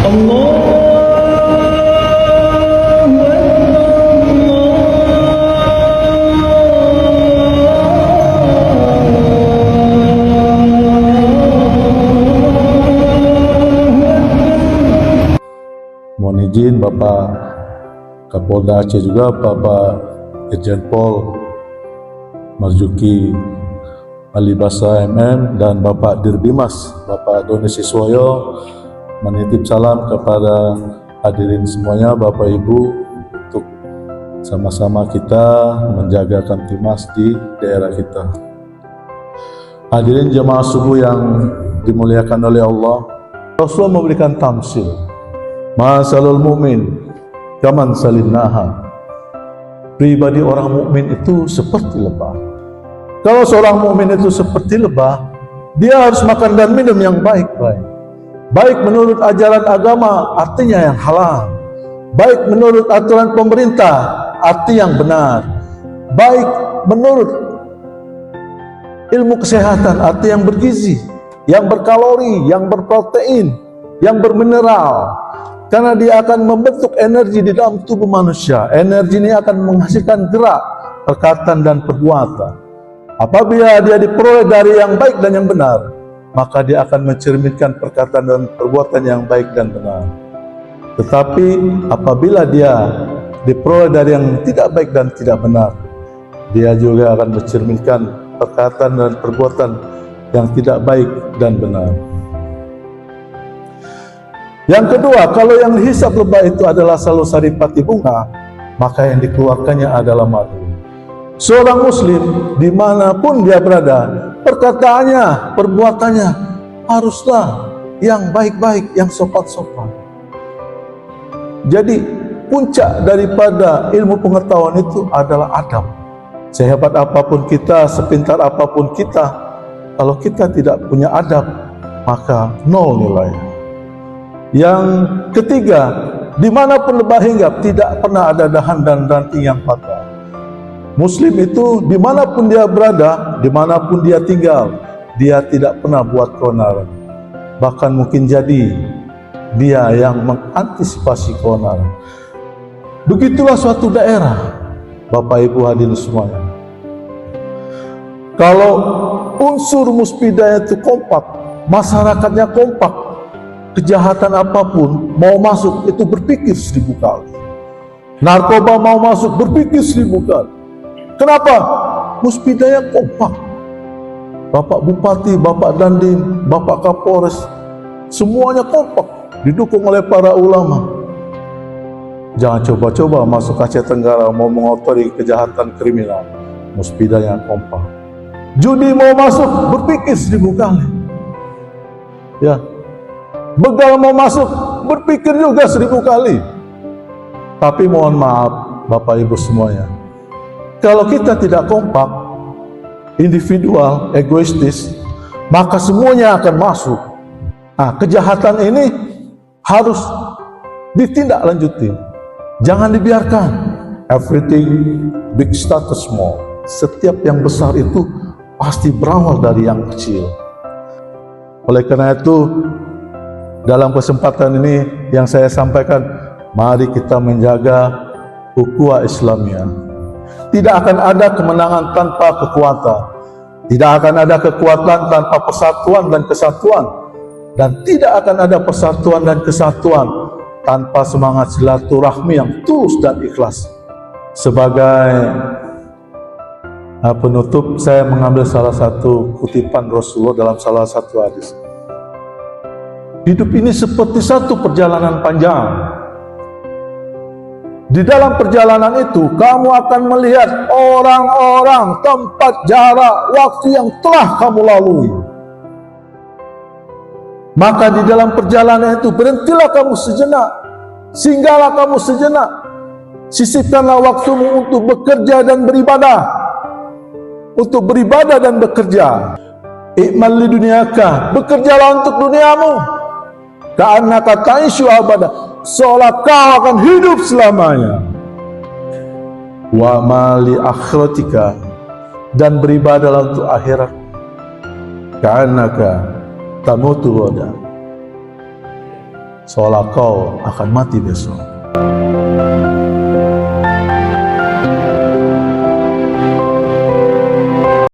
Mohon izin Bapak Kapolda Aceh juga, Bapak Irjen Pol Marzuki Alibasa MM, dan Bapak Dirbimas Bapak Doni Siswoyo menitip salam kepada hadirin semuanya, Bapak Ibu, untuk sama-sama kita menjaga Kamtimas di daerah kita. Hadirin jemaah subuh yang dimuliakan oleh Allah, Rasulullah memberikan tamsil, masalul mu'min kaman salinnaha. Pribadi orang mukmin itu seperti lebah. Kalau seorang mukmin itu seperti lebah, dia harus makan dan minum yang baik-baik. Baik menurut ajaran agama, artinya yang halal. Baik menurut aturan pemerintah, arti yang benar. Baik menurut ilmu kesehatan, arti yang bergizi, yang berkalori, yang berprotein, yang bermineral. Karena dia akan membentuk energi di dalam tubuh manusia. Energi ini akan menghasilkan gerak, perkataan, dan perbuatan. Apabila dia diperoleh dari yang baik dan yang benar, maka dia akan mencerminkan perkataan dan perbuatan yang baik dan benar. Tetapi apabila dia diperoleh dari yang tidak baik dan tidak benar, dia juga akan mencerminkan perkataan dan perbuatan yang tidak baik dan benar. Yang kedua, kalau yang dihisap lebah itu adalah selalu saripati bunga, maka yang dikeluarkannya adalah madu. Seorang muslim dimanapun dia berada, perkataannya, perbuatannya haruslah yang baik-baik, yang sopan-sopan. Jadi puncak daripada ilmu pengetahuan itu adalah adab. Sehebat apapun kita, sepintar apapun kita, kalau kita tidak punya adab, maka nol nilai. Yang ketiga, dimanapun lebah hinggap, tidak pernah ada dahan dan ranting yang patah. Muslim itu dimanapun dia berada, dimanapun dia tinggal, dia tidak pernah buat keonaran. Bahkan mungkin jadi dia yang mengantisipasi keonaran. Begitulah suatu daerah, Bapak Ibu hadirin semuanya. Kalau unsur muspidaya itu kompak, masyarakatnya kompak, kejahatan apapun mau masuk itu berpikir 1000 kali. Narkoba mau masuk berpikir 1000 kali. Kenapa? Muspidaya kompak. Bapak Bupati, Bapak Dandim, Bapak Kapolres, semuanya kompak, didukung oleh para ulama. Jangan coba-coba masuk Aceh Tenggara mau mengotori kejahatan kriminal. Muspidaya kompak. Judi mau masuk berpikir 1000 kali. Ya. Begal mau masuk berpikir juga 1000 kali. Tapi mohon maaf Bapak Ibu semuanya, kalau kita tidak kompak, individual, egoistis, maka semuanya akan masuk. Nah, kejahatan ini harus ditindaklanjuti. Jangan dibiarkan. Everything big start small. Setiap yang besar itu pasti berawal dari yang kecil. Oleh karena itu, dalam kesempatan ini yang saya sampaikan, mari kita menjaga ukhuwah Islamiyah. Tidak akan ada kemenangan tanpa kekuatan. Tidak akan ada kekuatan tanpa persatuan dan kesatuan. Dan tidak akan ada persatuan dan kesatuan tanpa semangat silaturahmi yang tulus dan ikhlas. Sebagai penutup, saya mengambil salah satu kutipan Rasulullah dalam salah satu hadis. Hidup ini seperti satu perjalanan panjang. Di dalam perjalanan itu, kamu akan melihat orang-orang, tempat, jarak, waktu yang telah kamu lalui. Maka di dalam perjalanan itu, berhentilah kamu sejenak, singgahlah kamu sejenak, sisipkanlah waktumu untuk bekerja dan beribadah. Untuk beribadah dan bekerja. I'mal li dunyaka, bekerjalah untuk duniamu. Ka'annaka ta'ishu abada, seolah kau akan hidup selamanya. Wa mali akhiratika, dan beribadahlah untuk akhirat. Ka'annaka tamutu ghadan, seolah kau akan mati besok.